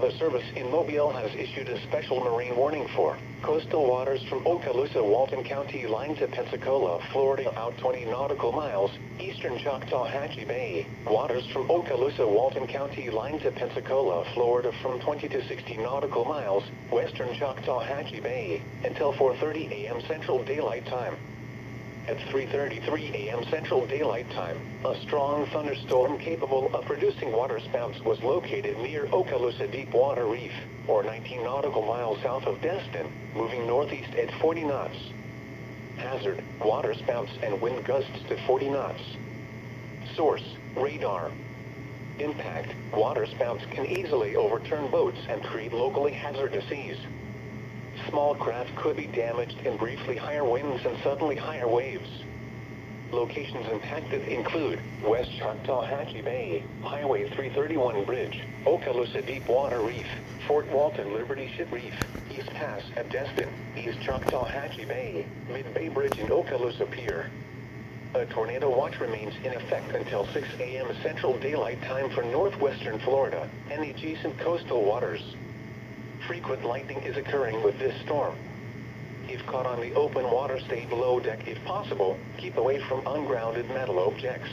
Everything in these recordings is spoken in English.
Weather Service in Mobile has issued a special marine warning for coastal waters from Okaloosa, Walton County line to Pensacola, Florida, out 20 nautical miles, eastern Choctawhatchee Bay. Waters from Okaloosa, Walton County line to Pensacola, Florida, from 20 to 60 nautical miles, western Choctawhatchee Bay, until 4:30 a.m. Central Daylight Time. At 3:33 a.m. Central Daylight Time, a strong thunderstorm capable of producing waterspouts was located near Okaloosa Deepwater Reef, or 19 nautical miles south of Destin, moving northeast at 40 knots. Hazard: waterspouts and wind gusts to 40 knots. Source: radar. Impact: waterspouts can easily overturn boats and create locally hazardous seas. Small craft could be damaged in briefly higher winds and suddenly higher waves. Locations impacted include West Choctawhatchee Bay, Highway 331 Bridge, Okaloosa Deepwater Reef, Fort Walton Liberty Ship Reef, East Pass at Destin, East Choctawhatchee Bay, Mid-Bay Bridge and Okaloosa Pier. A tornado watch remains in effect until 6 a.m. Central Daylight Time for northwestern Florida and the adjacent coastal waters. Frequent lightning is occurring with this storm. If caught on the open water, stay below deck if possible. Keep away from ungrounded metal objects.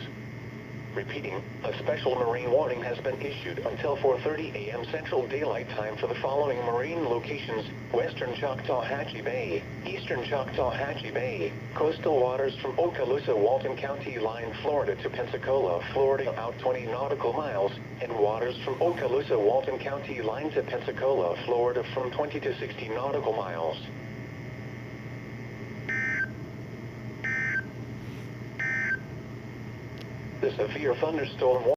Repeating, a special marine warning has been issued until 4:30 a.m. Central Daylight Time for the following marine locations: western Choctawhatchee Bay, eastern Choctawhatchee Bay, coastal waters from Okaloosa, Walton County line, Florida to Pensacola, Florida, out 20 nautical miles, and waters from Okaloosa, Walton County line to Pensacola, Florida, from 20 to 60 nautical miles. The severe thunderstorm